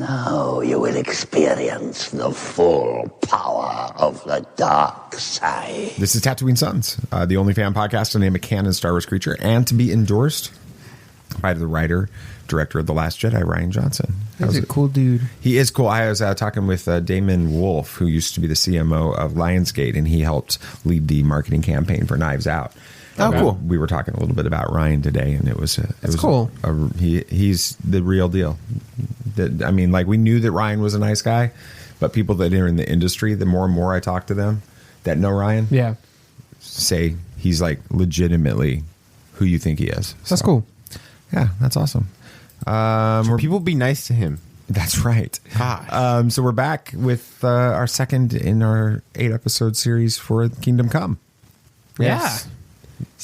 Now you will experience the full power of the dark side. This is Tatooine Sons, the only fan podcast to name a canon Star Wars creature and to be endorsed by the writer, director of The Last Jedi, Rian Johnson. He's a cool dude. He is cool. I was talking with Damon Wolf, who used to be the CMO of Lionsgate, and he helped lead the marketing campaign for Knives Out. Oh, cool. We were talking a little bit about Ryan today, and it was cool. He's the real deal. I mean, like, we knew that Ryan was a nice guy, but people that are in the industry, the more and more I talk to them that know Ryan, say he's like legitimately who you think he is. That's cool. Yeah, that's awesome. People be nice to him. That's right. So we're back with our second in our 8-episode series for Kingdom Come. Yes.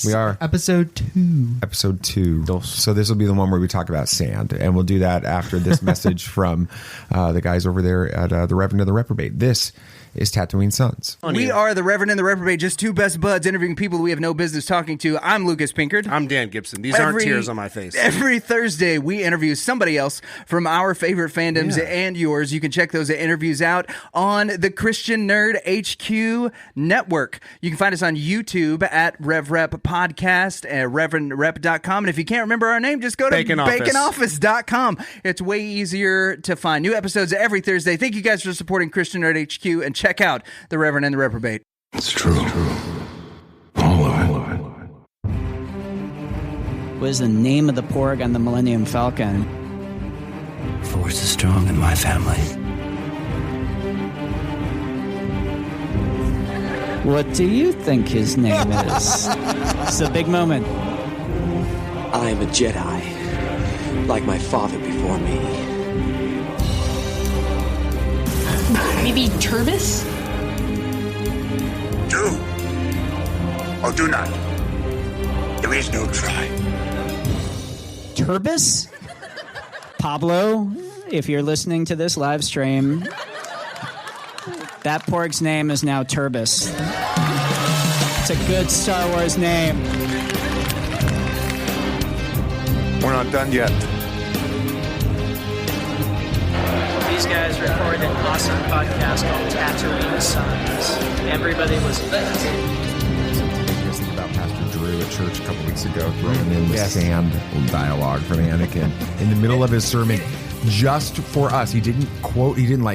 We are. Episode 2. Episode 2. So this will be the one where we talk about sand, and we'll do that after this message from the guys over there at the Reverend and the Reprobate. This is Tatooine Sons. We are the Reverend and the Reprobate, just two best buds interviewing people we have no business talking to. I'm Lucas Pinkard. I'm Dan Gibson. These aren't tears on my face. Every Thursday, we interview somebody else from our favorite fandoms and yours. You can check those interviews out on the Christian Nerd HQ Network. You can find us on YouTube at RevRep Podcast at ReverendRep.com. And if you can't remember our name, just go to BaconOffice.com. It's way easier to find. New episodes every Thursday. Thank you guys for supporting Christian Nerd HQ, and check out the Reverend and the Reprobate. It's true. All of it. What is the name of the porg on the Millennium Falcon? Force is strong in my family. What do you think his name is? It's a big moment. I am a Jedi, like my father before me. Maybe Turbis? Do or do not. There is no try. Turbis? Pablo, if you're listening to this live stream, that porg's name is now Turbis. It's a good Star Wars name. We're not done yet. These guys recorded an awesome podcast called Tatooine Sons. Everybody was lit. Think about Pastor Drew at church a couple weeks ago throwing in the sand dialogue from Anakin in the middle of his sermon. Just for us. He didn't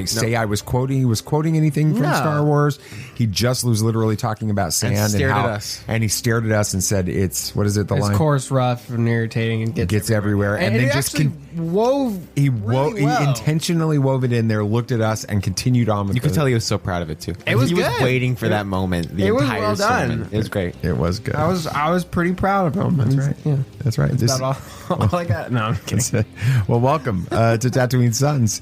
say I was quoting. He was quoting anything from Star Wars. He just was literally talking about sand and stared how, at us. and he stared at us and said, "It's what is it? The line coarse, rough, and irritating, and gets everywhere." And then just he intentionally wove it in there, looked at us, and continued on with You could tell he was so proud of it too. It was he good. was waiting for that moment. The it was entire well done. sermon. It was great. It was good. I was pretty proud of him. That's right. Yeah. That's right. That's about all I got. No, I'm kidding. Well, welcome to Tatooine Sons.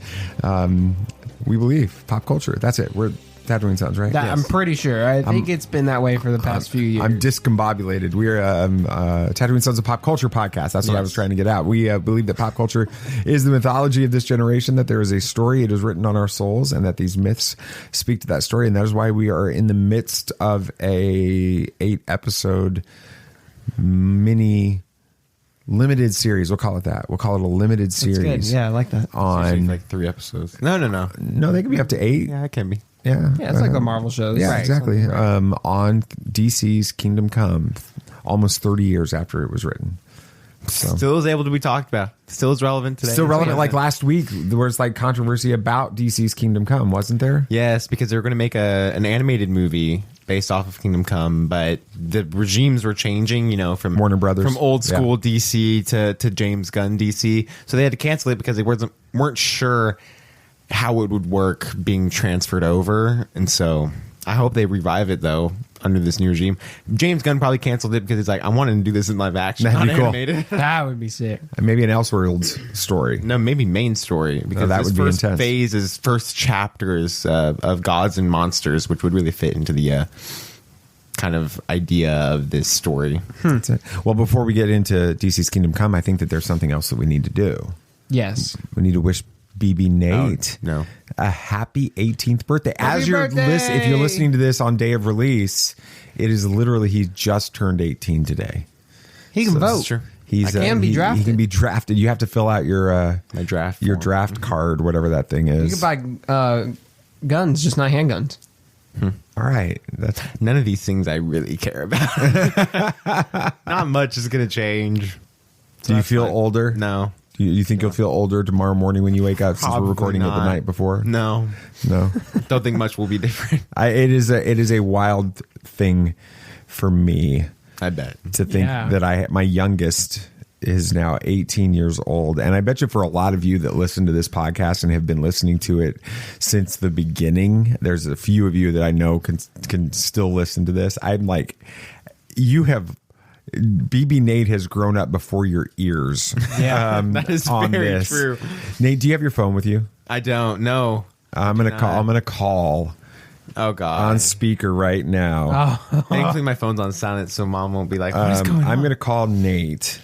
We believe pop culture. That's it. We're Tatooine Sons, right? I'm pretty sure. I think it's been that way for the past few years. I'm discombobulated. We're Tatooine Sons, a pop culture podcast. That's what I was trying to get out. We believe that pop culture is the mythology of this generation, that there is a story, it is written on our souls, and that these myths speak to that story. And that is why we are in the midst of a 8-episode mini limited series. We'll call it that. We'll call it a limited series. That's good. Yeah, I like that. On like 3 episodes. No. No, they can be up to 8. Yeah, it can be. Yeah, it's like the Marvel shows. Yeah, right, exactly. Right. On DC's Kingdom Come, almost 30 years after it was written. So. Still is able to be talked about. Still is relevant today. Still relevant. Like last week, there was like controversy about DC's Kingdom Come, wasn't there? Yes, because they were going to make an animated movie based off of Kingdom Come, but the regimes were changing, from Warner Brothers, from old school DC to James Gunn DC. So they had to cancel it because they weren't sure how it would work being transferred over. And so I hope they revive it though under this new regime. James Gunn probably canceled it because he's like, I wanted to do this in live action. That'd be cool. Animated. That would be sick. Maybe an Elseworlds story. No, maybe main story, because that would be first intense. phase is first chapters of Gods and Monsters, which would really fit into the kind of idea of this story. That's it. Well, before we get into DC's Kingdom Come, I think that there's something else that we need to do. Yes. We need to wish BB Nate a happy 18th birthday. If you're listening to this on day of release, it is literally he just turned 18 today. He can vote. He He's can be drafted. He can be drafted. You have to fill out your draft your form. draft card, whatever that thing is. You can buy guns, just not handguns. All right, that's None of these things I really care about. Not much is going to change. Do you feel older? No. Do you think you'll feel older tomorrow morning when you wake up? Since Probably we're recording it the not. night before. No. No. Don't think much will be different. It is a wild thing for me I bet. to think Yeah. that my youngest is now 18 years old. And I bet you for a lot of you that listen to this podcast and have been listening to it since the beginning, there's a few of you that I know can still listen to this. I'm like, BB Nate has grown up before your ears. Yeah. That is on very this. true. Nate, do you have your phone with you? I don't know. I'm gonna call Oh, God. on speaker right now. Thankfully, my phone's on silent, so Mom won't be like, what is going on? I'm gonna call Nate.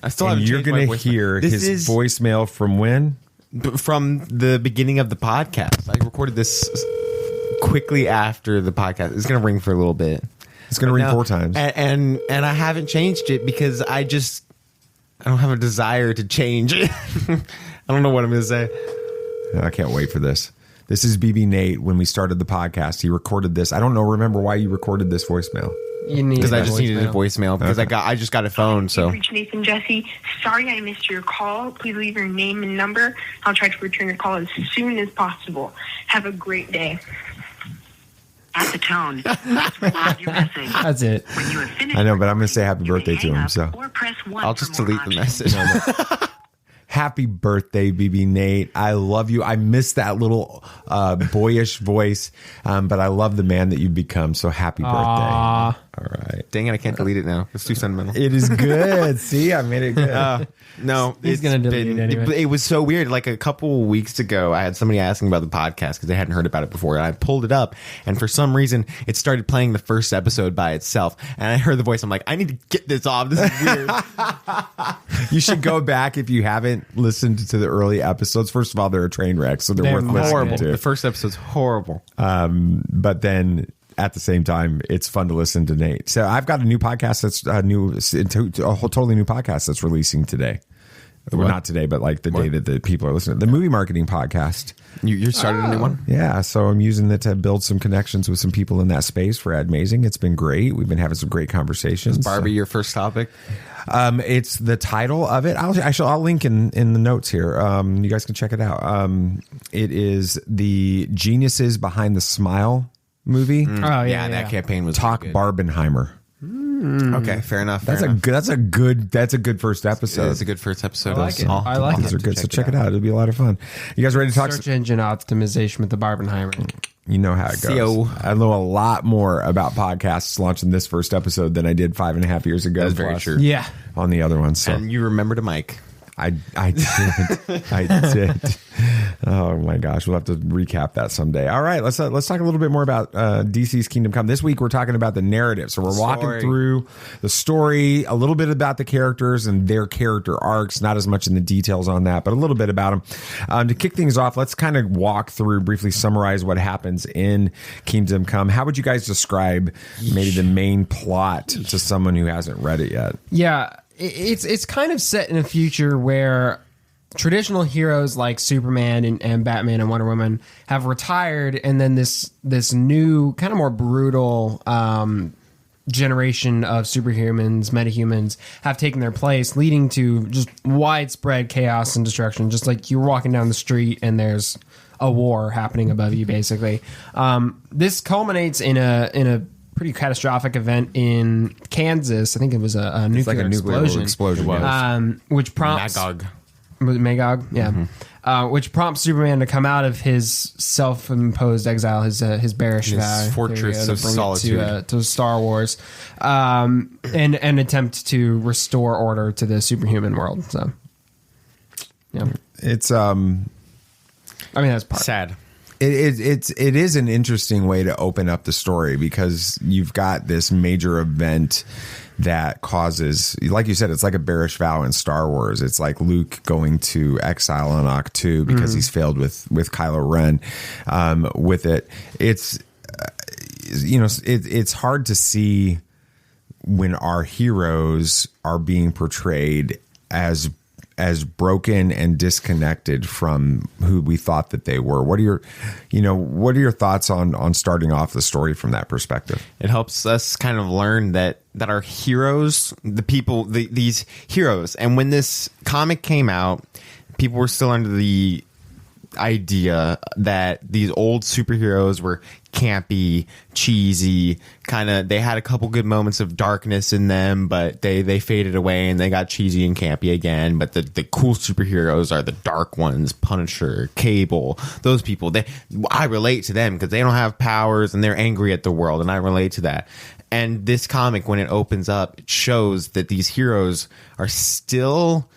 I still And haven't you're changed my gonna voicemail. hear This his is voicemail from when? from the beginning of the podcast. I recorded this quickly after the podcast. It's going to ring for a little bit. It's gonna ring No, 4 times. and I haven't changed it because I don't have a desire to change it. I don't know what I'm going to say. I can't wait for this. This is BB Nate. When we started the podcast, he recorded this. I don't know. Remember why you recorded this voicemail? You need Because I a just needed a voicemail because I just got a phone. So Reach Nathan Jesse. Sorry I missed your call. Please leave your name and number. I'll try to return your call as soon as possible. Have a great day. At the tone, let's record your message. That's it. When you have finished, I know, but I'm gonna say happy you may birthday to hang him. up So or press 1 I'll for just more delete the options. message. happy birthday, BB Nate. I love you. I miss that little boyish voice, but I love the man that you've become. So happy birthday. Aw. All right. Dang it, I can't delete it now. It's too sentimental. It is good. See, I made it good. No, He's it's gonna delete it anyway. It was so weird. Like a couple weeks ago, I had somebody asking about the podcast because they hadn't heard about it before, and I pulled it up, and for some reason, it started playing the first episode by itself, and I heard the voice. I'm like, I need to get this off. This is weird. You should go back if you haven't listened to the early episodes. First of all, they're a train wreck, so they're worth listening Horrible. to. The first episode's horrible. But then at the same time, it's fun to listen to Nate. So I've got a new podcast that's a whole totally new podcast that's releasing today. Well, not today, but like the day that the people are listening. The movie marketing podcast. You started a new one? Yeah, so I'm using it to build some connections with some people in that space for Admazing. It's been great. We've been having some great conversations. Barbie, your first topic? It's the title of it. I'll link in the notes here. You guys can check it out. It is the Geniuses Behind the Smile movie. Oh, yeah. That campaign was Talk really good. Barbenheimer. Okay, fair enough. That's a good first episode. That's a good first episode. I like it. I like These it. are good. So check it out. It'll be a lot of fun. You guys ready to talk? Search engine optimization with the Barbenheimer. You know how it goes. CO. I know a lot more about podcasts launching this first episode than I did 5.5 years ago. That's very plus true. Yeah. On the other one. So And you remembered a mic. I did. I did. Oh my gosh, we'll have to recap that someday. All right, let's talk a little bit more about DC's Kingdom Come. This week we're talking about the narrative. So we're walking through the story, a little bit about the characters and their character arcs, not as much in the details on that, but a little bit about them. To kick things off, let's kind of walk through, briefly summarize what happens in Kingdom Come. How would you guys describe maybe the main plot to someone who hasn't read it yet? Yeah, it's kind of set in a future where traditional heroes like Superman and Batman and Wonder Woman have retired, and then this new kind of more brutal generation of superhumans, metahumans, have taken their place, leading to just widespread chaos and destruction. Just like you're walking down the street and there's a war happening above you, basically. This culminates in a pretty catastrophic event in Kansas. I think it was a nuclear explosion. Which prompts Magog, yeah. Which prompts Superman to come out of his self-imposed exile, his bearish vow, fortress of solitude, to Star Wars, and attempt to restore order to the superhuman world. So, yeah, it's I mean, that's part. Sad. It is an interesting way to open up the story because you've got this major event that causes, like you said, it's like a bearish vow in Star Wars. It's like Luke going to exile on Ahch-To because he's failed with Kylo Ren. With it, it's it's hard to see when our heroes are being portrayed as broken and disconnected from who we thought that they were. What are your thoughts on starting off the story from that perspective? It helps us kind of learn that our heroes, these heroes, and when this comic came out, people were still under the idea that these old superheroes were campy, cheesy, they had a couple good moments of darkness in them, but they faded away and they got cheesy and campy again. But the cool superheroes are the dark ones: Punisher, Cable, those people. I relate to them because they don't have powers and they're angry at the world, and I relate to that. And this comic, when it opens up, it shows that these heroes are still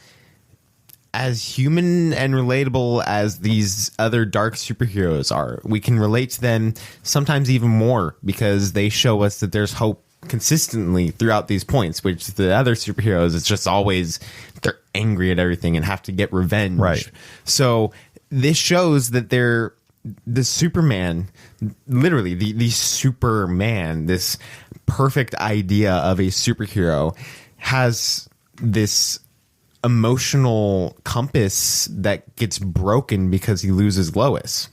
as human and relatable as these other dark superheroes are. We can relate to them sometimes even more because they show us that there's hope consistently throughout these points, which the other superheroes, it's just always they're angry at everything and have to get revenge. Right. So this shows that the Superman, literally the Superman, this perfect idea of a superhero, has this emotional compass that gets broken because he loses Lois,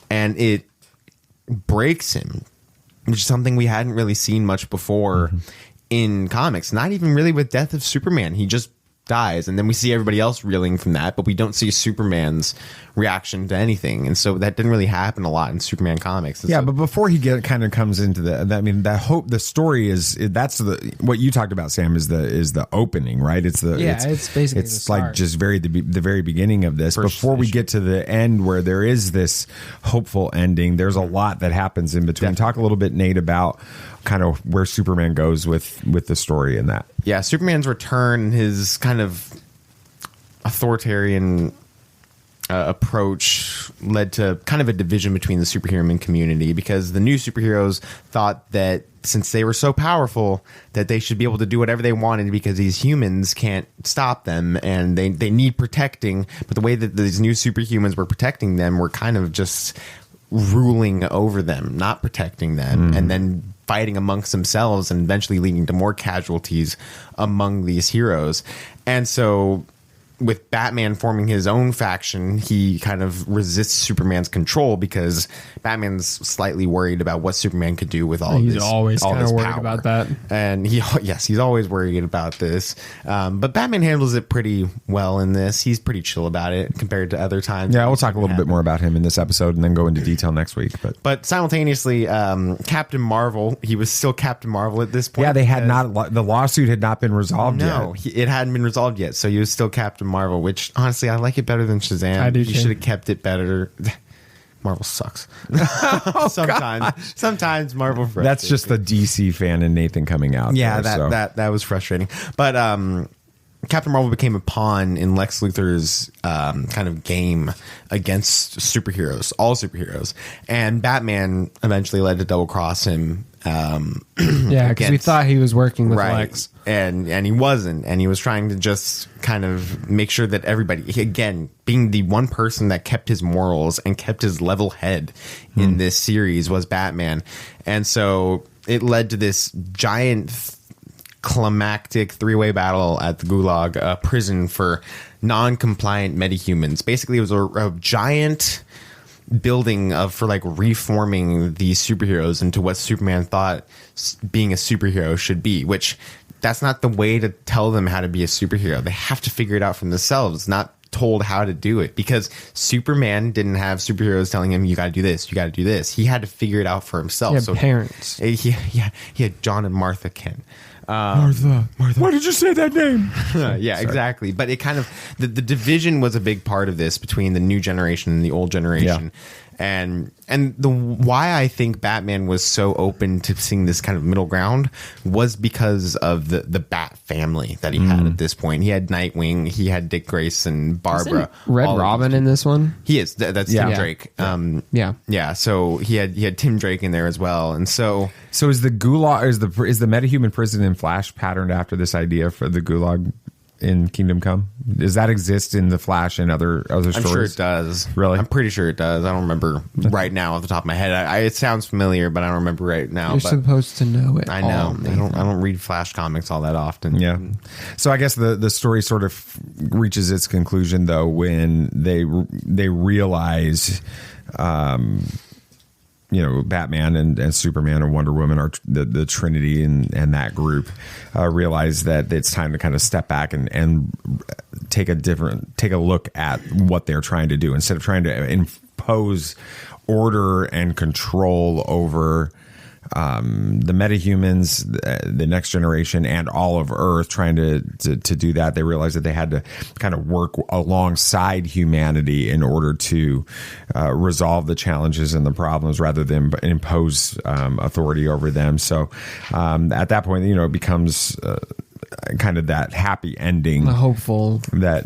and it breaks him, which is something we hadn't really seen much before in comics. Not even really with Death of Superman. He just dies, and then we see everybody else reeling from that, but we don't see Superman's reaction to anything, and so that didn't really happen a lot in Superman comics. And but before he kind of comes into the story that's what you talked about, Sam, is the opening, right? It's basically it's like just the very beginning of this. Before we get to the end where there is this hopeful ending, there's a lot that happens in between. Talk a little bit, Nate, about kind of where Superman goes with the story in that. Yeah, Superman's return, his kind of authoritarian approach led to kind of a division between the superhuman community, because the new superheroes thought that since they were so powerful that they should be able to do whatever they wanted because these humans can't stop them and they need protecting. But the way that these new superhumans were protecting them were kind of just ruling over them, not protecting them, and then fighting amongst themselves and eventually leading to more casualties among these heroes. And so with Batman forming his own faction, he kind of resists Superman's control because Batman's slightly worried about what Superman could do with all he's this. Always all kind this of worried power. about that. And he's always worried about this. But Batman handles it pretty well in this. He's pretty chill about it compared to other times. Yeah, we'll talk a little bit more about him in this episode and then go into detail next week. But simultaneously, Captain Marvel, he was still Captain Marvel at this point. Yeah, the lawsuit had not been resolved yet. No, it hadn't been resolved yet. So he was still Captain Marvel, which honestly, I like it better than Shazam. I do You too. should have kept it better. Marvel sucks. Sometimes Marvel. That's just the DC fan and Nathan coming out. Yeah, there, that was frustrating. But Captain Marvel became a pawn in Lex Luthor's kind of game against superheroes, all superheroes, and Batman eventually led to double cross him. Because we thought he was working with Lex, and he wasn't, and he was trying to just kind of make sure that everybody, again, being the one person that kept his morals and kept his level head in this series was Batman. And so it led to this giant climactic three-way battle at the Gulag, a prison for non-compliant metahumans. Basically, it was a giant building for reforming these superheroes into what Superman thought being a superhero should be, which that's not the way to tell them how to be a superhero. They have to figure it out for themselves, not told how to do it, because Superman didn't have superheroes telling him, you got to do this, you got to do this. He had to figure it out for himself. He had parents. He had John and Martha Kent. Martha. Why did you say that name? Yeah, exactly. But it kind of the division was a big part of this between the new generation and the old generation. And the why I think Batman was so open to seeing this kind of middle ground was because of the Bat family that he had at this point. He had Nightwing, he had Dick Grayson, Barbara. Isn't Red Robin in this one? He is. That's Tim Drake. Yeah. So he had Tim Drake in there as well, and so is the Gulag is the metahuman prison in Flash patterned after this idea for the Gulag? in Kingdom Come? Does that exist in the Flash and other stories? I'm sure it does. Really? I'm pretty sure it does. I don't remember right now off the top of my head. It sounds familiar, but I don't remember right now. You're supposed to know it. I know. I don't read Flash comics all that often. Yeah. So I guess the story sort of reaches its conclusion though when they realize. Batman and Superman and Wonder Woman are the Trinity and that group realize that it's time to kind of step back and take a look at what they're trying to do instead of trying to impose order and control over the metahumans, the next generation, and all of Earth. Trying to do that, they realized that they had to kind of work alongside humanity in order to resolve the challenges and the problems rather than impose authority over them. So at that point, it becomes kind of that happy ending, hopeful that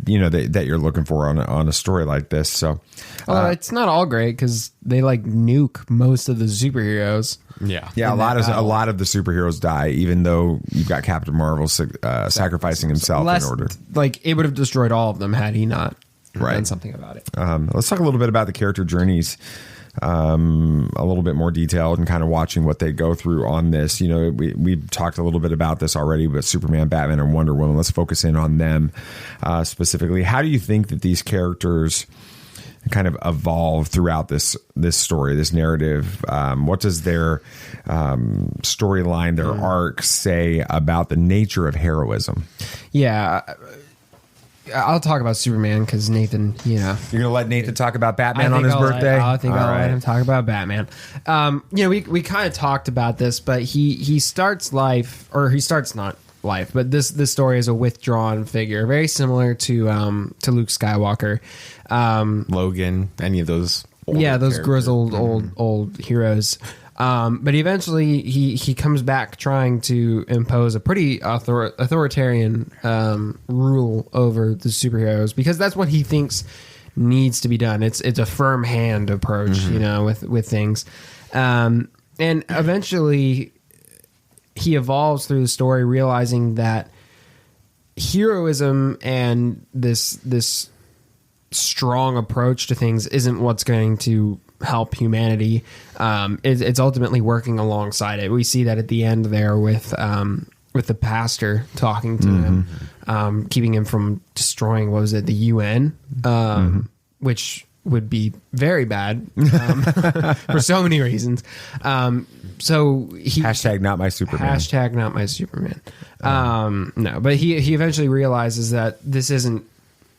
you're looking for on a story like this. So it's not all great because they nuke most of the superheroes. Yeah. A lot of the superheroes die, even though you've got Captain Marvel sacrificing himself in order. It would have destroyed all of them had he not done something about it. Let's talk a little bit about the character journeys. A little bit more detailed and kind of watching what they go through on this. We've talked a little bit about this already, but Superman, Batman, and Wonder Woman, let's focus in on them specifically. How do you think that these characters kind of evolve throughout this story, this narrative? What does their storyline, their arc say about the nature of heroism? Yeah. I'll talk about Superman because Nathan, You're going to let Nathan talk about Batman on his birthday? I think I'll let him talk about Batman. We kind of talked about this, but he starts life, or he starts not life, but this story is a withdrawn figure, very similar to Luke Skywalker. Logan, any of those those characters. grizzled old heroes. But eventually he comes back trying to impose a pretty authoritarian rule over the superheroes because that's what he thinks needs to be done. It's a firm hand approach, with things. And eventually he evolves through the story, realizing that heroism and this strong approach to things isn't what's going to help humanity. It's ultimately working alongside it. We see that at the end there with the pastor talking to him, keeping him from destroying, what was it, the UN, which would be very bad for so many reasons. So he hashtag not my Superman. Hashtag not my Superman. No, but he eventually realizes that this isn't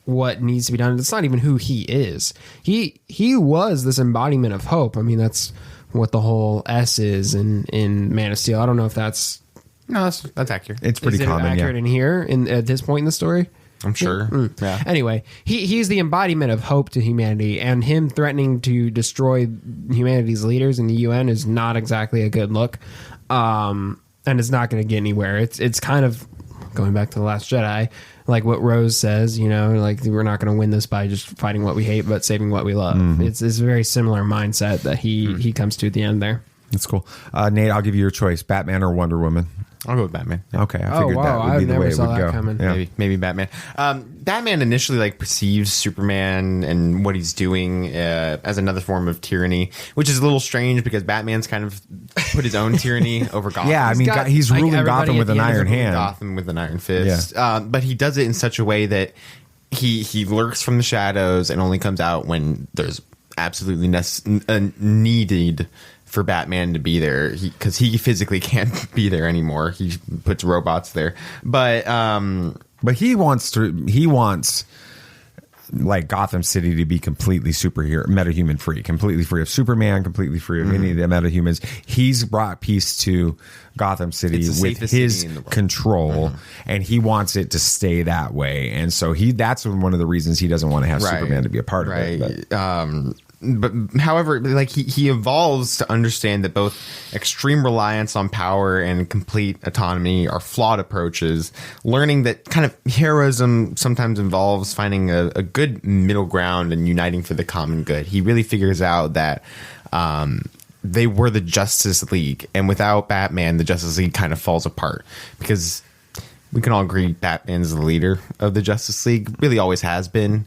what needs to be done. It's not even who he is. He was this embodiment of hope. I mean, that's what the whole S is in Man of Steel. I don't know if that's accurate. It's pretty common. Accurate in here at this point in the story. I'm sure. Yeah. Anyway, he's the embodiment of hope to humanity, and him threatening to destroy humanity's leaders in the UN is not exactly a good look. And it's not going to get anywhere. It's kind of going back to The Last Jedi, like what Rose says, we're not going to win this by just fighting what we hate, but saving what we love. It's a very similar mindset that he comes to at the end there. That's cool. Nate, I'll give you your choice: Batman or Wonder Woman. I'll go with Batman. Okay, I figured that would be the way it would go. Coming. Yeah. Maybe Batman. Batman initially perceives Superman and what he's doing as another form of tyranny, which is a little strange because Batman's kind of put his own tyranny over Gotham. Yeah, I mean, he's ruling Gotham with an iron hand. Gotham with an iron fist. Yeah. But he does it in such a way that he lurks from the shadows and only comes out when there's absolutely needed for Batman to be there, because he physically can't be there anymore. He puts robots there, but he wants like Gotham City to be completely superhero, metahuman free, completely free of Superman, completely free of any of the metahumans. He's brought peace to Gotham City with his control, and he wants it to stay that way. And so that's one of the reasons he doesn't want to have Superman to be a part of it. But however, he evolves to understand that both extreme reliance on power and complete autonomy are flawed approaches, learning that kind of heroism sometimes involves finding a good middle ground and uniting for the common good. He really figures out that they were the Justice League, and without Batman, the Justice League kind of falls apart because we can all agree Batman's the leader of the Justice League. Really always has been.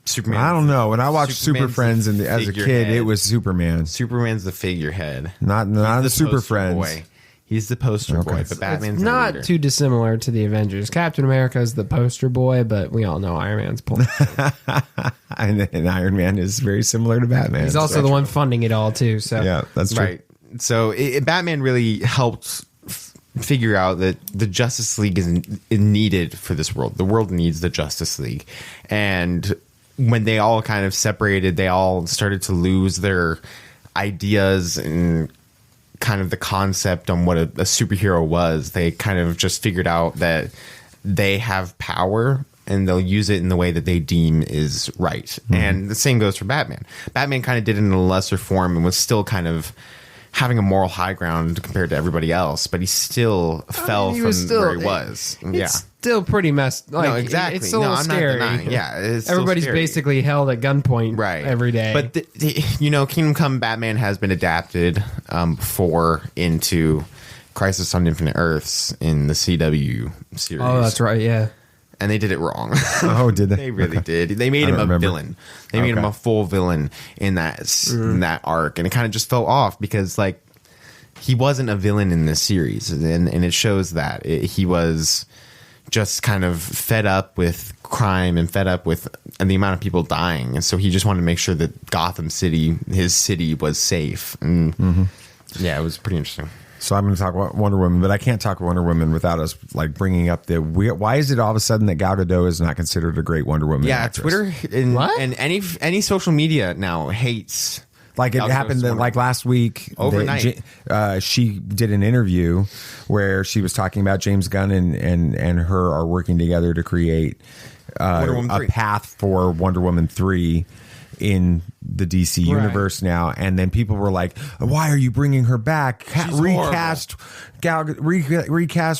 Superman. I don't know. When I watched Super Friends as a kid, it was Superman. Superman's the figurehead. Not the Super Friends. Boy. He's the poster boy, but Batman's not the leader. too dissimilar to the Avengers. Captain America is the poster boy, but we all know Iron Man's pulling. and Iron Man is very similar to Batman. He's also the one funding it all too. So yeah, that's true. Right. So Batman really helped figure out that the Justice League is needed for this world. The world needs the Justice League, and when they all kind of separated, they all started to lose their ideas and kind of the concept on what a superhero was. They kind of just figured out that they have power and they'll use it in the way that they deem is right. Mm-hmm. And the same goes for Batman. Batman kind of did it in a lesser form and was still kind of having a moral high ground compared to everybody else, but he still fell from where he was. It's still pretty messed. Like, no, exactly. It's still scary. It's everybody's scary. Basically held at gunpoint every day. But Kingdom Come Batman has been adapted before into Crisis on Infinite Earths in the CW series. Oh, that's right. Yeah. And they did it wrong. Oh, did they? They really did. They made him a villain. They made him a full villain in that arc, and it kind of just fell off because like he wasn't a villain in this series, and it shows that he was just kind of fed up with crime and fed up with the amount of people dying, and so he just wanted to make sure that Gotham City, his city, was safe. And yeah, it was pretty interesting. So I'm going to talk about Wonder Woman, but I can't talk Wonder Woman without us like bringing up why is it all of a sudden that Gal Gadot is not considered a great Wonder Woman? Yeah, actress? Twitter and any social media now hates. Like it happened like last week overnight. She did an interview where she was talking about James Gunn and her are working together to create a path for Wonder Woman 3 in the DC universe now, and then people were like, "Why are you bringing her back? Recast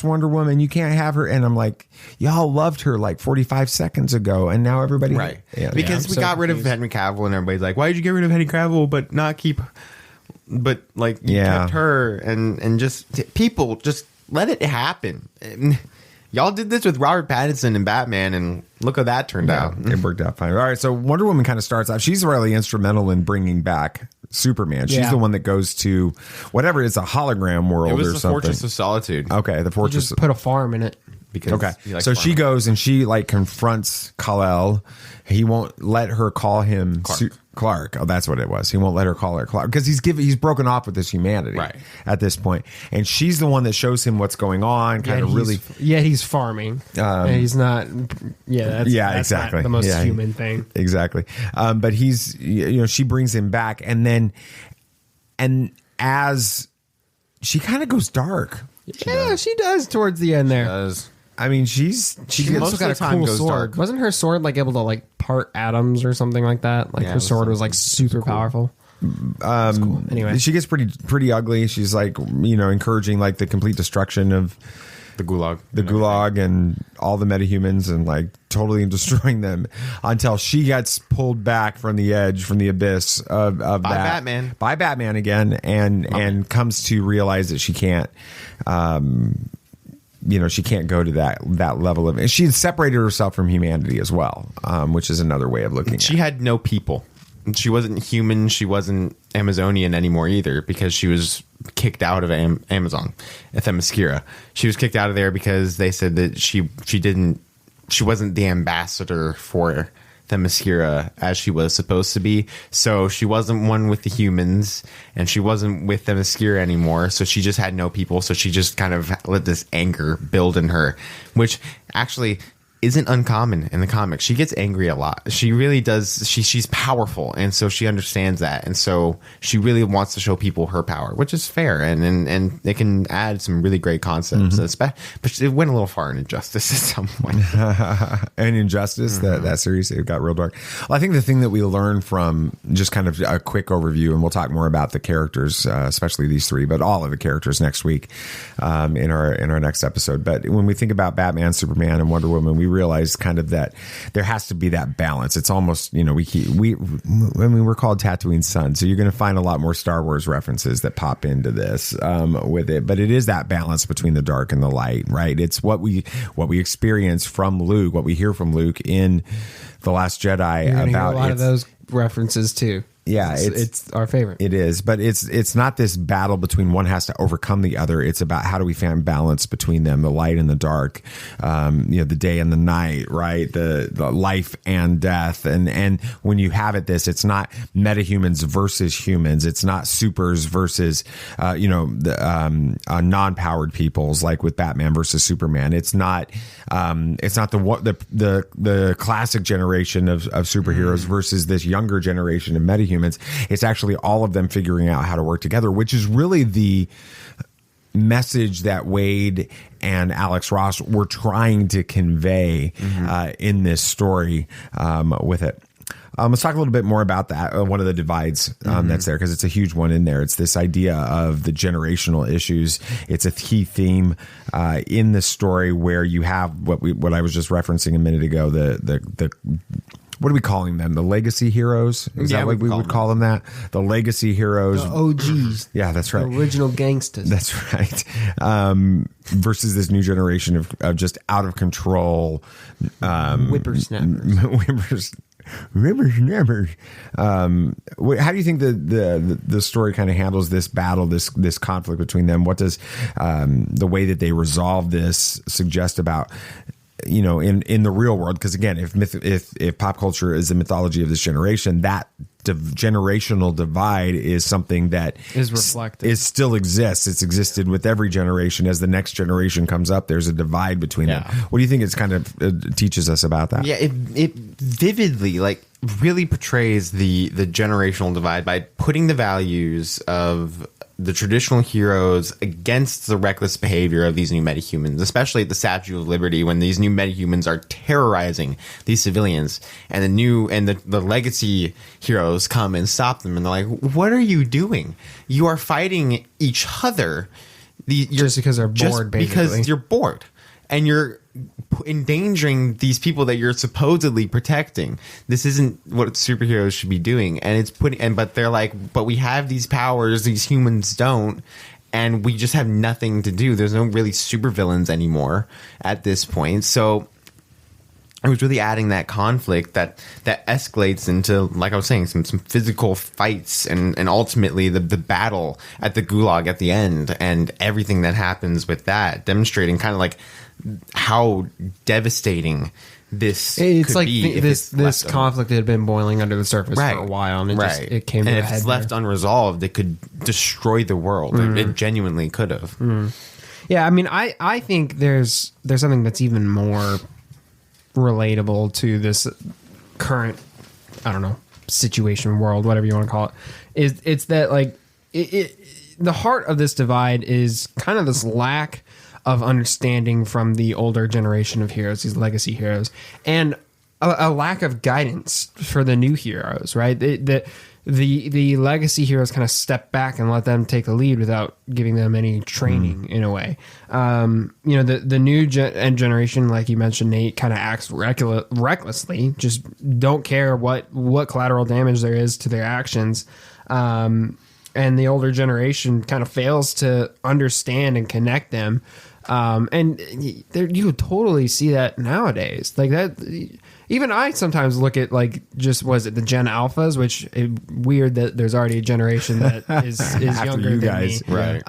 Wonder Woman. You can't have her." And I'm like, "Y'all loved her like 45 seconds ago, and now everybody because we got rid of Henry Cavill, and everybody's like, why did you get rid of Henry Cavill but not keep? But like, you kept her, and just people just let it happen." Y'all did this with Robert Pattinson and Batman, and look how that turned out. It worked out fine. All right, so Wonder Woman kind of starts out. She's really instrumental in bringing back Superman. She's the one that goes to whatever it's a hologram world or something. It was the Fortress of Solitude. Okay, the Fortress. Just put a farm in it. Okay, so she goes and she like confronts Kal-El. He won't let her call him Clark. Oh, that's what it was. He won't let her call her Clark because he's broken off with his humanity at this point, and she's the one that shows him what's going on. He's farming. And he's not. That's exactly not the most human thing. Exactly. But he's she brings him back, and as she kind of goes dark. She does towards the end there. She does. I mean, she also got a cool sword. Dark. Wasn't her sword like able to like part atoms or something like that? Like her sword was like super powerful. Cool. Anyway, she gets pretty ugly. She's like encouraging like the complete destruction of the gulag and all the metahumans and like totally destroying them until she gets pulled back from the edge, from the abyss of by Batman again, and comes to realize that she can't. She can't go to that level of. She had separated herself from humanity as well, which is another way of looking. She had no people. She wasn't human. She wasn't Amazonian anymore either because she was kicked out of Amazon, Themyscira. She was kicked out of there because they said that she wasn't the ambassador for Themyscira as she was supposed to be. So she wasn't one with the humans, and she wasn't with Themyscira anymore. So she just had no people. So she just kind of let this anger build in her, which actually isn't uncommon in the comics. She gets angry a lot. She really does. She's powerful, and so she understands that, and so she really wants to show people her power, which is fair, and it can add some really great concepts. But it went a little far in Injustice at some point. And Injustice, that series, it got real dark. Well, I think the thing that we learned from just kind of a quick overview, and we'll talk more about the characters, especially these three, but all of the characters next week in our next episode. But when we think about Batman, Superman, and Wonder Woman, we realize kind of that there has to be that balance. It's almost, we're called Tatooine Sun, so you're going to find a lot more Star Wars references that pop into this with it. But it is that balance between the dark and the light, right? It's what we experience from Luke, what we hear from Luke in The Last Jedi. You're gonna about hear a lot of those references too. Yeah, it's our favorite. It is, but it's not this battle between one has to overcome the other. It's about how do we find balance between them, the light and the dark, the day and the night, right? The life and death, and when you have it's not metahumans versus humans. It's not supers versus non-powered peoples like with Batman versus Superman. It's not the classic generation of superheroes versus this younger generation of metahumans. It's actually all of them figuring out how to work together, which is really the message that Wade and Alex Ross were trying to convey in this story with it. Let's talk a little bit more about that. One of the divides that's there, because it's a huge one in there. It's this idea of the generational issues. It's a key theme in the story where you have what I was just referencing a minute ago. The what are we calling them? The legacy heroes? Is that what we would call them? That the legacy heroes, the OGs. Yeah, that's right. The original gangsters. That's right. Versus this new generation of just out of control whippersnappers. Whippersnappers. How do you think the story kind of handles this battle, this conflict between them? What does the way that they resolve this suggest about? In the real world, because again, if pop culture is the mythology of this generation, that generational divide is something that is reflected. Still exists. It's existed with every generation. As the next generation comes up, there's a divide between them. What do you think it's kind of teaches us about that? Yeah, it vividly, really portrays the generational divide by putting the values of the traditional heroes against the reckless behavior of these new metahumans, especially at the Statue of Liberty, when these new metahumans are terrorizing these civilians, and the legacy heroes come and stop them, and they're like, "What are you doing? You are fighting each other just because they're bored, basically. Because you're bored, and you're endangering these people that you're supposedly protecting. This isn't what superheroes should be doing." And but they're like, "But we have these powers, these humans don't, and we just have nothing to do. There's no really supervillains anymore at this point." So it was really adding that conflict that escalates into, like I was saying, some physical fights and ultimately the battle at the Gulag at the end, and everything that happens with that, demonstrating kind of like how devastating this could be. This conflict had been boiling under the surface for a while, and it came to a head. If it's left unresolved, it could destroy the world. It genuinely could have. Yeah, I mean, I think there's something that's even more relatable to this current, I don't know, situation, world, whatever you want to call it. It's that the heart of this divide is kind of this lack of understanding from the older generation of heroes, these legacy heroes, and a lack of guidance for the new heroes, right? The legacy heroes kind of step back and let them take the lead without giving them any training in a way. The new generation, like you mentioned, Nate, kind of acts recklessly, just don't care what collateral damage there is to their actions. And the older generation kind of fails to understand and connect them. And you could totally see that nowadays. Like that, even I sometimes look at was it the Gen Alphas, which weird that there's already a generation that is younger you than guys, me. right?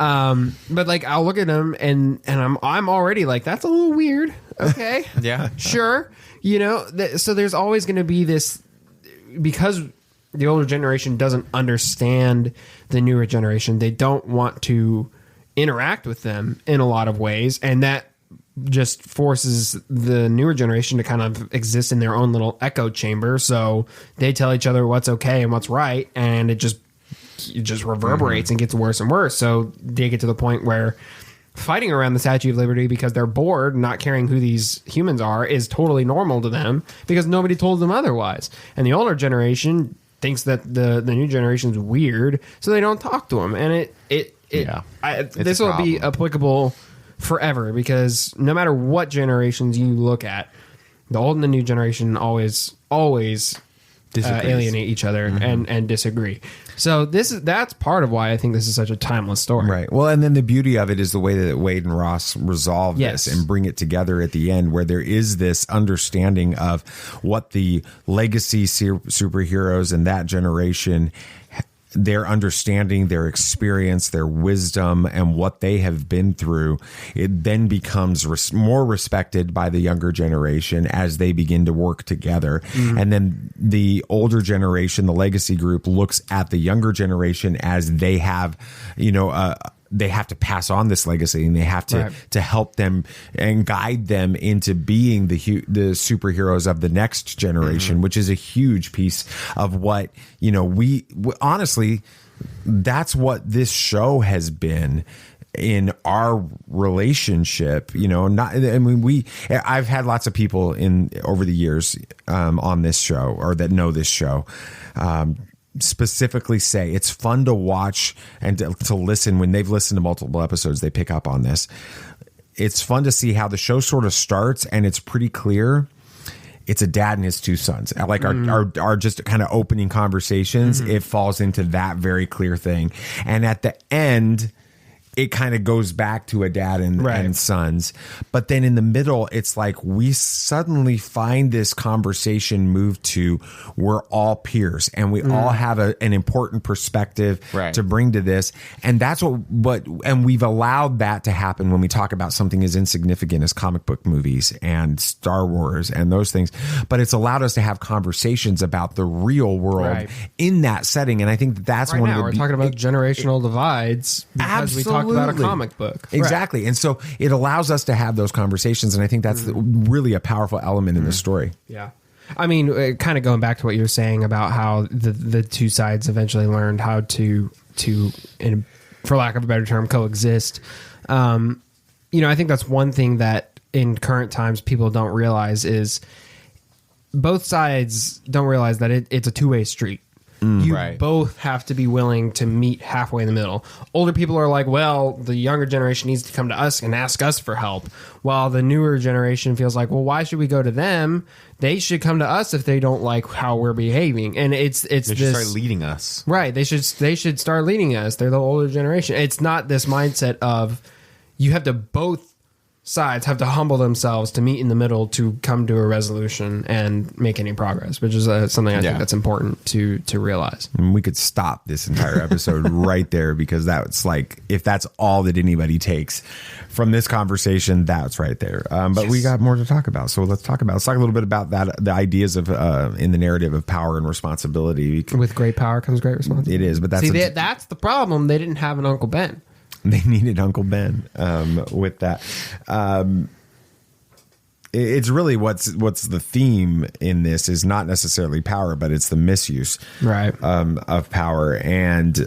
But I'll look at them and I'm already like, that's a little weird. Okay, yeah, sure. So there's always going to be this, because the older generation doesn't understand the newer generation. They don't want to interact with them in a lot of ways, and that just forces the newer generation to kind of exist in their own little echo chamber. So they tell each other what's okay and what's right, and it just reverberates and gets worse and worse. So they get to the point where fighting around the Statue of Liberty because they're bored, not caring who these humans are, is totally normal to them because nobody told them otherwise. And the older generation thinks that the new generation's weird, so they don't talk to them. And this will be applicable forever, because no matter what generations you look at, the old and the new generation always alienate each other and disagree. So that's part of why I think this is such a timeless story. Right. Well, and then the beauty of it is the way that Wade and Ross resolve Yes. this and bring it together at the end, where there is this understanding of what the legacy superheroes in that generation, their understanding, their experience, their wisdom, and what they have been through. It then becomes more respected by the younger generation as they begin to work together. And then the older generation, the legacy group, looks at the younger generation as they have, they have to pass on this legacy, and they have to help them and guide them into being the superheroes of the next generation, which is a huge piece of what, we honestly, that's what this show has been in our relationship. I've had lots of people over the years on this show, or that know this show, specifically say it's fun to watch and to listen. When they've listened to multiple episodes, they pick up on this. It's fun to see how the show sort of starts, and it's pretty clear it's a dad and his two sons. Like our just kind of opening conversations, it falls into that very clear thing. And at the end, it kind of goes back to a dad and sons. But then in the middle, it's like we suddenly find this conversation move to we're all peers, and we all have an important perspective to bring to this. And that's and we've allowed that to happen when we talk about something as insignificant as comic book movies and Star Wars and those things. But it's allowed us to have conversations about the real world in that setting. And I think that's one of the... We're talking about generational divides because we talk about a comic book. Exactly. Right. And so it allows us to have those conversations. And I think that's really a powerful element in the story. Yeah. I mean, kind of going back to what you were saying about how the two sides eventually learned how to, for lack of a better term, coexist. I think that's one thing that in current times people don't realize is both sides don't realize that it's a two-way street. You both have to be willing to meet halfway in the middle. Older people are like, well, the younger generation needs to come to us and ask us for help. While the newer generation feels like, well, why should we go to them? They should come to us if they don't like how we're behaving. And they should start leading us. Right. They should start leading us. They're the older generation. It's not this mindset of you have to both sides have to humble themselves to meet in the middle to come to a resolution and make any progress, which is something I think that's important to realize. And we could stop this entire episode right there, because that's like, if that's all that anybody takes from this conversation, that's right there. But we got more to talk about. So let's talk a little bit about that, the ideas of in the narrative of power and responsibility. With great power comes great responsibility. It is, but that's the problem. They didn't have an Uncle Ben. They needed Uncle Ben with that. It's really what's the theme in this is not necessarily power, but it's the misuse of power and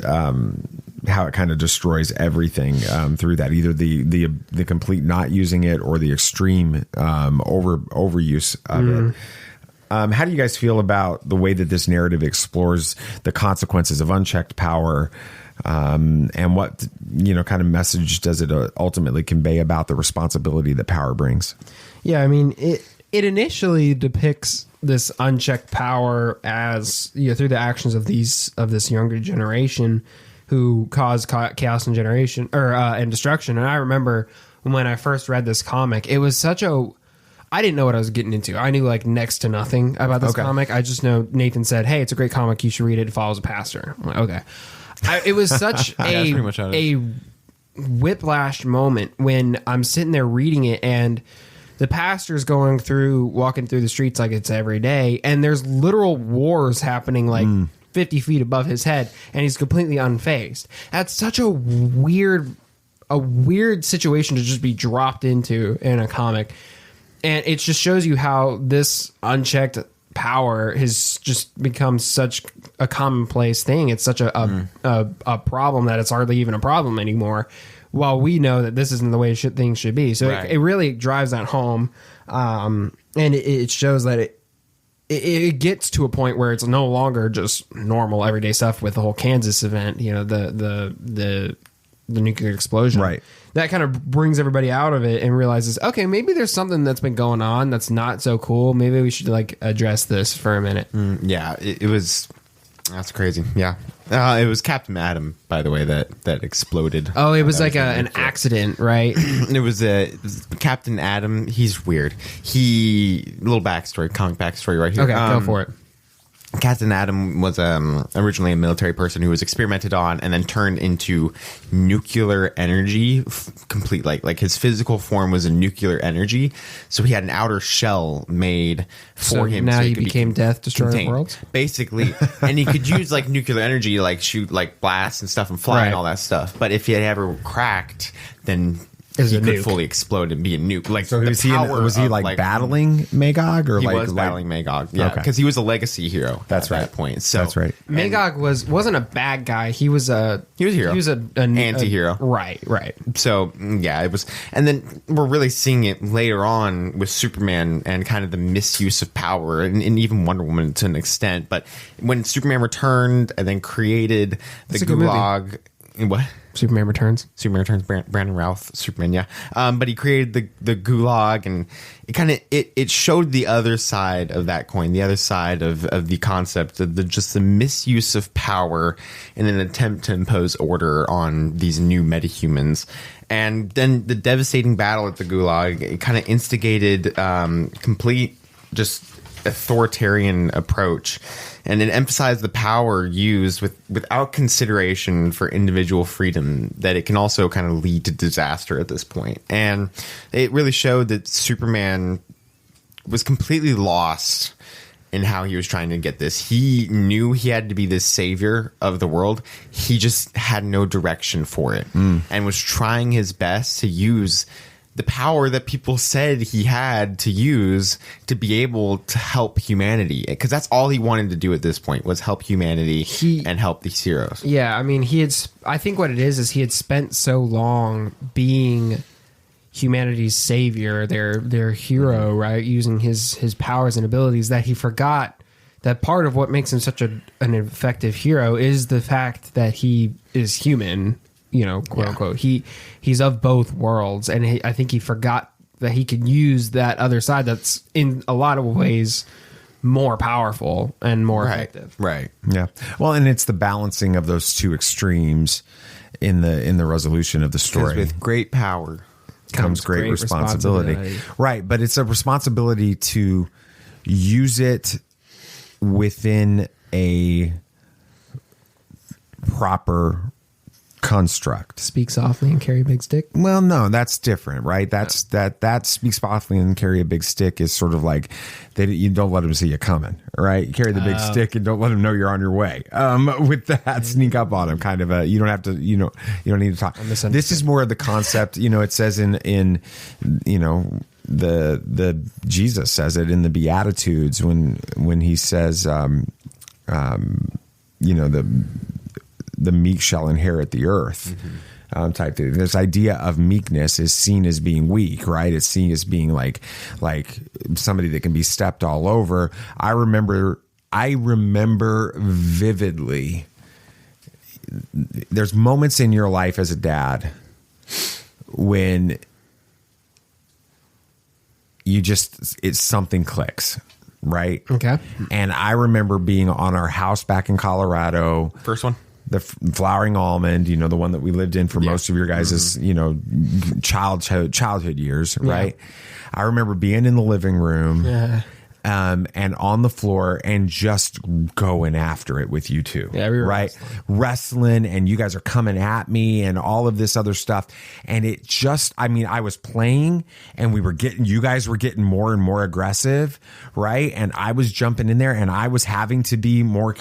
how it kind of destroys everything through that, either the complete not using it or the extreme overuse of it. How do you guys feel about the way that this narrative explores the consequences of unchecked power? And what kind of message does it ultimately convey about the responsibility that power brings? Yeah, I mean, it initially depicts this unchecked power as through the actions of this younger generation who cause chaos and generation and destruction. And I remember when I first read this comic, it was I didn't know what I was getting into. I knew like next to nothing about this comic. I just know Nathan said, "Hey, it's a great comic. You should read it. It follows a pastor." I'm like, okay. It was such a whiplash moment when I'm sitting there reading it, and the pastor's walking through the streets like it's every day, and there's literal wars happening like 50 feet above his head, and he's completely unfazed. That's such a weird situation to just be dropped into in a comic. And it just shows you how this unchecked power has just become such a commonplace thing. It's such a problem that it's hardly even a problem anymore, while we know that this isn't the way things should be. So it really drives that home. And it shows that it gets to a point where it's no longer just normal everyday stuff with the whole Kansas event. The the nuclear explosion. Right. That kind of brings everybody out of it and realizes, okay, maybe there's something that's been going on that's not so cool. Maybe we should like address this for a minute. Yeah, it was. That's crazy. Yeah, it was Captain Atom, by the way, that exploded. Oh, it was like an accident, right? It was Captain Atom. He's weird. Little backstory, comic backstory right here. Okay, go for it. Captain Atom was originally a military person who was experimented on and then turned into nuclear energy, complete like his physical form was a nuclear energy. So he had an outer shell made for him. Now so he became Death Destroyer of Worlds, basically, and he could use like nuclear energy, like shoot like blasts and stuff and fly and all that stuff. But if he had ever cracked, then he could fully explode and be a nuke. Like, so was he battling Magog, or he like was battling Magog? Yeah, because he was a legacy hero. That's at that point. So that's right. Magog wasn't a bad guy. He was a hero. He was an anti-hero. Right. So yeah, it was, and then we're really seeing it later on with Superman and kind of the misuse of power, and even Wonder Woman to an extent. But when Superman returned and then created the Gulag, what? Superman Returns, Brandon Routh, Superman, yeah. But he created the Gulag, and it kind of it showed the other side of that coin, the other side of the concept of just the misuse of power in an attempt to impose order on these new metahumans. And then the devastating battle at the Gulag, it kind of instigated complete just authoritarian approach, and it emphasized the power used without consideration for individual freedom, that it can also kind of lead to disaster at this point. And it really showed that Superman was completely lost in how he was trying to get this. He knew he had to be this savior of the world. He just had no direction for it, and was trying his best to use the power that people said he had to use to be able to help humanity, because that's all he wanted to do at this point, was help humanity and help these heroes. Yeah, I mean, I think what it is he had spent so long being humanity's savior, their hero, right, using his powers and abilities, that he forgot that part of what makes him such an effective hero is the fact that he is human. Quote unquote. He's of both worlds, and I think he forgot that he could use that other side that's in a lot of ways more powerful and more effective. Right. Yeah. Well, and it's the balancing of those two extremes in the resolution of the story. With great power comes great responsibility. Right, but it's a responsibility to use it within a proper construct. Speak softly and carry a big stick. Well, no, that's different, right? That speak softly and carry a big stick is sort of like you don't let them see you coming, right? You carry the big stick and don't let them know you're on your way. With that, sneak up on them, kind of you don't have to, you don't need to talk. This is more of the concept. It says in the Jesus says it in the Beatitudes when he says, the meek shall inherit the earth, type thing. This idea of meekness is seen as being weak, right? It's seen as being like somebody that can be stepped all over. I remember vividly, there's moments in your life as a dad when something clicks. Right. Okay. And I remember being on our house back in Colorado. First one. The flowering almond, the one that we lived in for most of your guys' childhood years, right? I remember being in the living room and on the floor and just going after it with you two. Yeah, we were right? Wrestling, and you guys are coming at me and all of this other stuff. And it just, I was playing and you guys were getting more and more aggressive, right? And I was jumping in there and I was having to be more,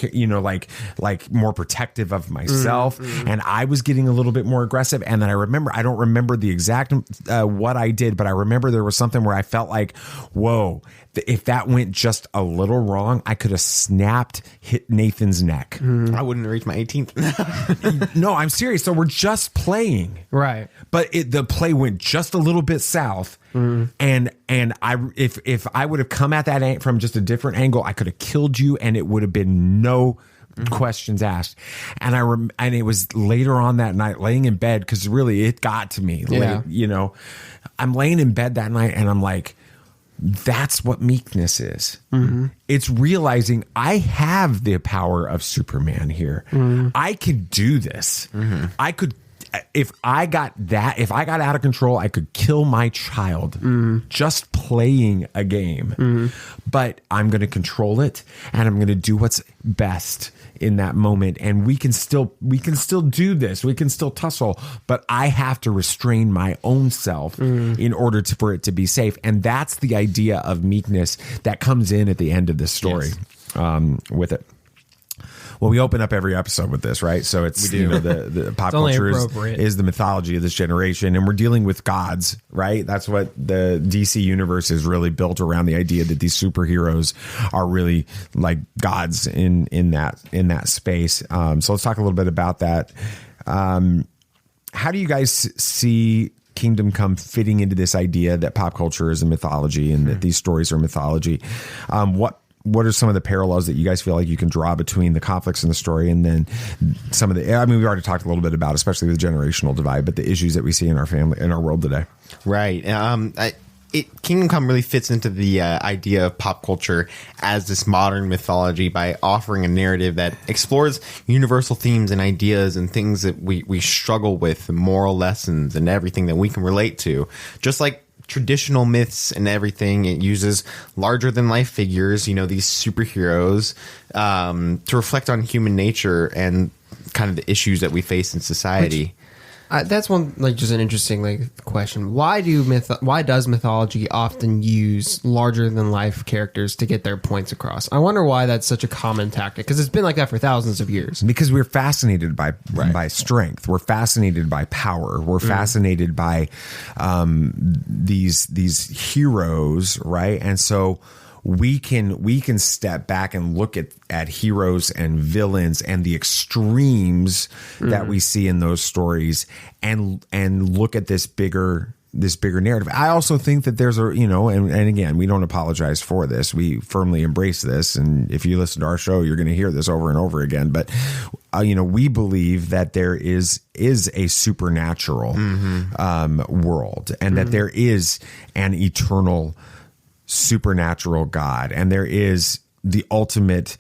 like more protective of myself. And I was getting a little bit more aggressive. And then I don't remember the exact what I did, but I remember there was something where I felt like, whoa, if that went just a little wrong, I could have hit Nathan's neck. I wouldn't have reached my 18th. No, I'm serious. So we're just playing. Right. But the play went just a little bit south. And if I would have come at that from just a different angle, I could have killed you and it would have been no questions asked. And and it was later on that night, laying in bed, because really it got to me. Yeah. You know, I'm laying in bed that night and I'm like, that's what meekness is. It's realizing I have the power of Superman here. I could do this. I could, if I got out of control, I could kill my child just playing a game. But I'm going to control it, and I'm going to do what's best in that moment. And we can still do this. We can still tussle, but I have to restrain my own self in order for it to be safe. And that's the idea of meekness that comes in at the end of the story with it. Well, we open up every episode with this, right? So it's, you know, the pop culture is the mythology of this generation, and we're dealing with gods, right? That's what the DC universe is really built around, the idea that these superheroes are really like gods in that space. So let's talk a little bit about that. How do you guys see Kingdom Come fitting into this idea that pop culture is a mythology and that these stories are mythology? What are some of the parallels that you guys feel like you can draw between the conflicts in the story and then some of the, I mean, we already talked a little bit about, especially the generational divide, but the issues that we see in our family, in our world today. Right. Kingdom Come really fits into the idea of pop culture as this modern mythology by offering a narrative that explores universal themes and ideas and things that we struggle with, moral lessons and everything that we can relate to. Just like traditional myths and everything, it uses larger than life figures, you know, these superheroes, to reflect on human nature and kind of the issues that we face in society. That's one, like, just an interesting, like, question. Why does mythology often use larger than life characters to get their points across? I wonder why that's such a common tactic, because it's been like that for thousands of years. Because we're fascinated by strength. We're fascinated by power. We're fascinated by these heroes, right? And so we can step back and look at heroes and villains and the extremes that we see in those stories and look at this bigger narrative. I also think that there's and again, we don't apologize for this. We firmly embrace this. And if you listen to our show, you're going to hear this over and over again. But, we believe that there is a supernatural world, and that there is an eternal supernatural God, and there is the ultimate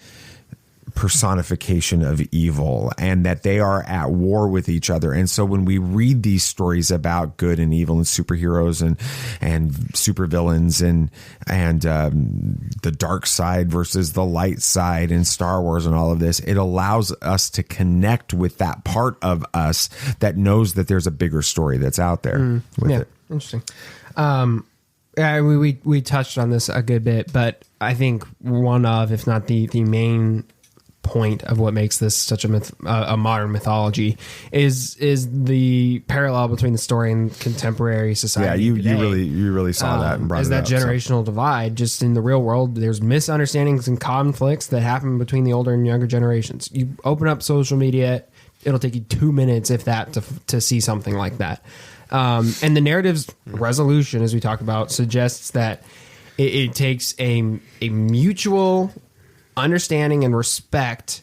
personification of evil, and that they are at war with each other. And so when we read these stories about good and evil and superheroes and supervillains and the dark side versus the light side in Star Wars and all of this, it allows us to connect with that part of us that knows that there's a bigger story that's out there with it. Interesting. Yeah, we touched on this a good bit, but I think one of, if not the main point of what makes this such a modern mythology is the parallel between the story and contemporary society. Yeah, you really saw that and brought as it that up, generational divide. Just in the real world, there's misunderstandings and conflicts that happen between the older and younger generations. You open up social media, it'll take you 2 minutes, if that, to see something like that. And the narrative's resolution, as we talked about, suggests that it takes a mutual understanding and respect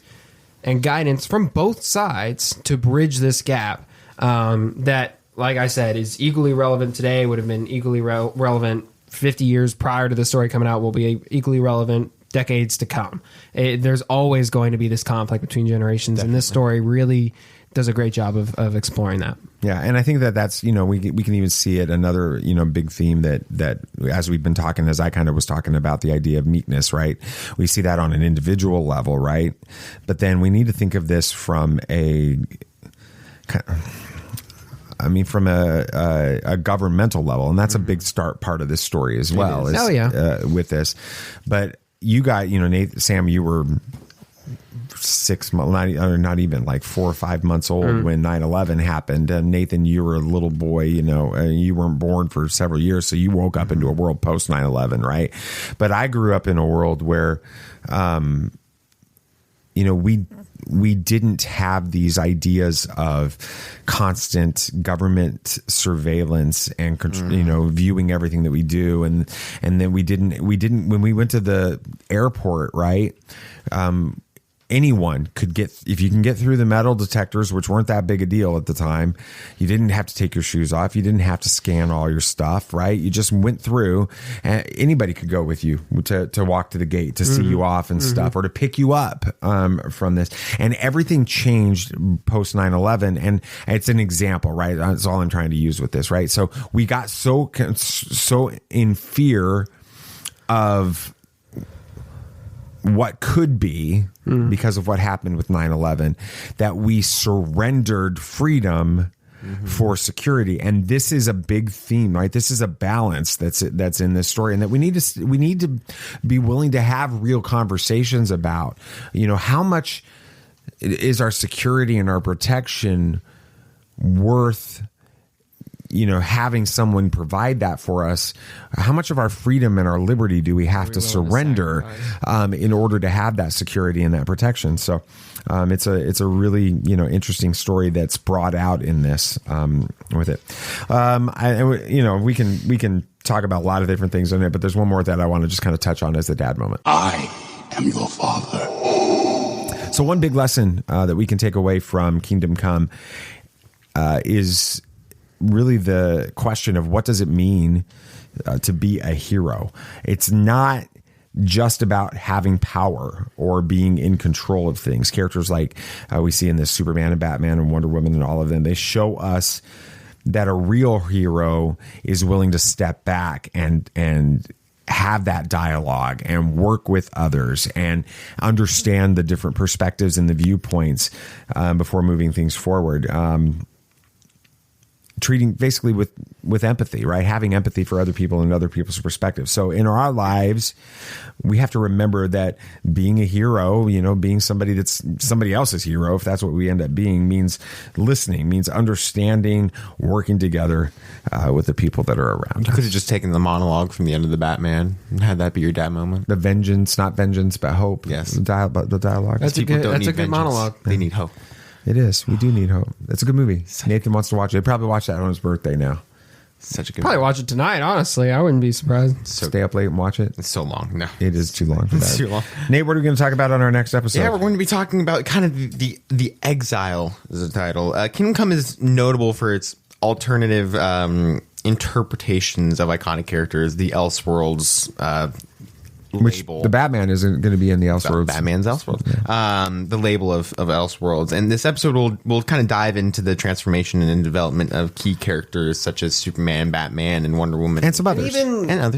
and guidance from both sides to bridge this gap that, like I said, is equally relevant today, would have been equally relevant 50 years prior to the story coming out, will be equally relevant decades to come. There's always going to be this conflict between generations, and this story really does a great job of exploring that. Yeah, and I think that's we can even see it, another big theme that as we've been talking, as I kind of was talking about the idea of meekness, right? We see that on an individual level, right? But then we need to think of this from a governmental level, and that's a big part of this story as well. With this, but you got Nathan, Sam, you were 6 months, not even like 4 or 5 months old when 9/11 happened. And Nathan, you were a little boy, you weren't born for several years, so you woke up into a world post 9/11, right? But I grew up in a world where, we didn't have these ideas of constant government surveillance and viewing everything that we do, and then we didn't when we went to the airport, right? anyone could get, if you can get through the metal detectors, which weren't that big a deal at the time, you didn't have to take your shoes off. You didn't have to scan all your stuff, right? You just went through, and anybody could go with you to walk to the gate, to see you off and stuff, or to pick you up from this. And everything changed post 9/11. And it's an example, right? That's all I'm trying to use with this, right? So we got so in fear of what could be because of what happened with 9/11 that we surrendered freedom for security. And this is a big theme, right? This is a balance that's in this story, and that we need to be willing to have real conversations about, how much is our security and our protection worth, having someone provide that for us. How much of our freedom and our liberty do we have to surrender in order to have that security and that protection? So it's a really, interesting story that's brought out in this with it. We can talk about a lot of different things in it, but there's one more that I want to just kind of touch on as the dad moment. I am your father. So one big lesson that we can take away from Kingdom Come is really the question of what does it mean to be a hero. It's not just about having power or being in control of things. Characters like we see in this Superman and Batman and Wonder Woman and all of them, they show us that a real hero is willing to step back and have that dialogue and work with others and understand the different perspectives and the viewpoints before moving things forward. Treating basically with empathy, right? Having empathy for other people and other people's perspectives. So in our lives, we have to remember that being a hero, being somebody that's somebody else's hero, if that's what we end up being, means listening, means understanding, working together with the people that are around. You could have just taken the monologue from the end of the Batman and had that be your dad moment. The vengeance, not vengeance, but hope. Yes. The dialogue. That's a good monologue. They need hope. It is. We do need hope. It's a good movie. Nathan wants to watch it. He'll probably watch that on his birthday now. Such a good Probably movie. watch it tonight, honestly. I wouldn't be surprised. Stay up late and watch it. It's so long. No. It is too long for that. It's too long. Nate, what are we going to talk about on our next episode? Yeah, we're going to be talking about kind of the Exile is the title. Kingdom Come is notable for its alternative interpretations of iconic characters. The Elseworlds label. The Batman isn't going to be in the Elseworlds. Batman's Elseworlds. Yeah. The label of Elseworlds. And this episode will kind of dive into the transformation and development of key characters such as Superman, Batman, and Wonder Woman. And some others.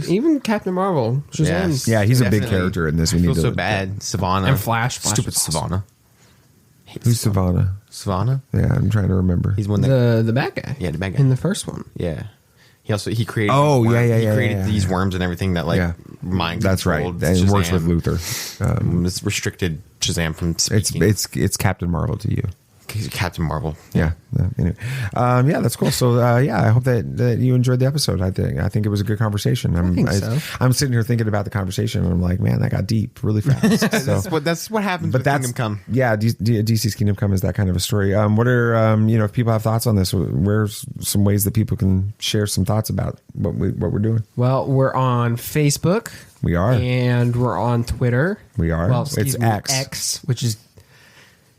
Even Captain Marvel. Yes. Yeah, he's a big character in this. I feel so bad. Savannah. And Flash. Stupid Savannah. Who's Savannah? Savannah? Yeah, I'm trying to remember. He's one that... The bad guy. Yeah, the bad guy. In the first one. Yeah. He created. Oh, yeah. He created these worms and everything that mind. That's right. And Shazam. works with Luthor. It's restricted Shazam from speaking. It's Captain Marvel to you. Captain Marvel. Yeah. Anyway. That's cool. So I hope that you enjoyed the episode. I think it was a good conversation. I'm sitting here thinking about the conversation, and I'm like, man, that got deep really fast. So, that's what happens with Kingdom Come. Yeah, DC's Kingdom Come is that kind of a story. What are if people have thoughts on this? Where's some ways that people can share some thoughts about what we're doing? Well, we're on Facebook. We are, and we're on Twitter. We are. Well, it's X, which is.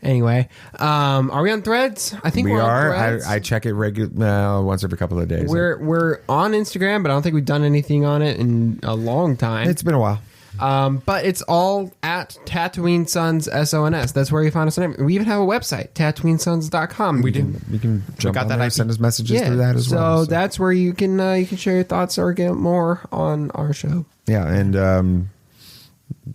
Anyway, are we on Threads? I think we're are. on Threads. I check it once every couple of days. We're on Instagram, but I don't think we've done anything on it in a long time. It's been a while. But it's all at Tatooine Sons SONS. That's where you find us on everything. We even have a website, tatooinesons.com. We do. You can jump on there, send us messages through that as well. So that's where you can share your thoughts or get more on our show. Yeah, and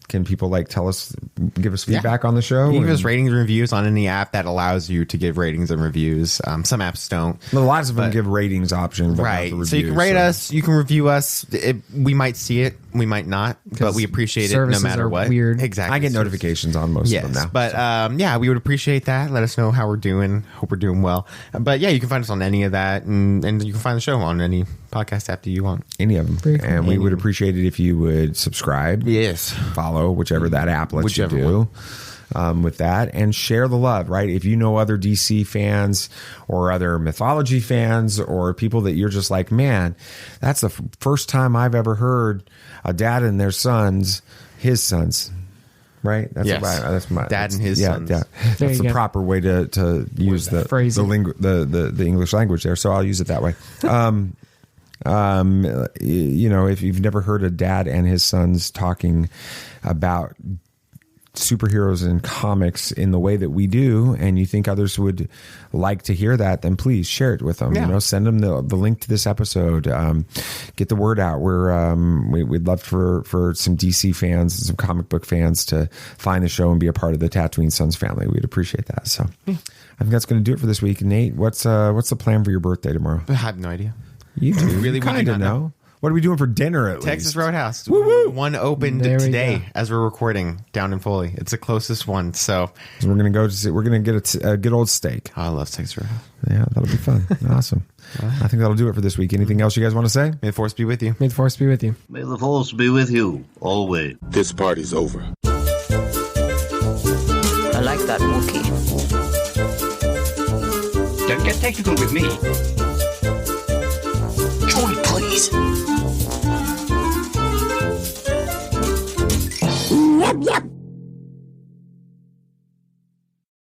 can people give us feedback on the show? You can give us ratings and reviews on any app that allows you to give ratings and reviews. Some apps don't. Well, lots of them give ratings options, right? So you can rate us, you can review us. We might see it, we might not, but we appreciate it no matter what. Weird. Exactly. I get notifications on most of them now. But we would appreciate that. Let us know how we're doing. Hope we're doing well. But yeah, you can find us on any of that, and you can find the show on any podcast app that you want. Any of them. Very cool. And we would appreciate it if you would subscribe. Yes. Follow whichever that app lets you do. With that, and share the love, right? If you know other DC fans or other mythology fans or people that you're just like, man, that's the first time I've ever heard a dad and his sons, right? That's Yes. that's my Dad and his sons. Yeah, There that's you the go. proper way to use the Phrasing. the English language there. So I'll use it that way. If you've never heard a dad and his sons talking about superheroes in comics in the way that we do, and you think others would like to hear that, then please share it with them. Yeah. Send them the link to this episode. Get the word out. We'd love for some DC fans and some comic book fans to find the show and be a part of the Tatooine Sons family. We'd appreciate that. So I think that's going to do it for this week. Nate, what's the plan for your birthday tomorrow? I have no idea. You do. Really, we do kind of not know. What are we doing for dinner at Texas least? Roadhouse. Woo-woo. One opened There we today go. as we're recording down in Foley. It's the closest one. So So we're going to go to we're going to get a good old steak. I love Texas Roadhouse. Yeah, that'll be fun. Awesome. I think that'll do it for this week. Anything else you guys want to say? May the force be with you. May the force be with you. May the force be with you, always. This party's over. I like that Wookiee. Don't get technical with me. Joy, please. Yep, yep.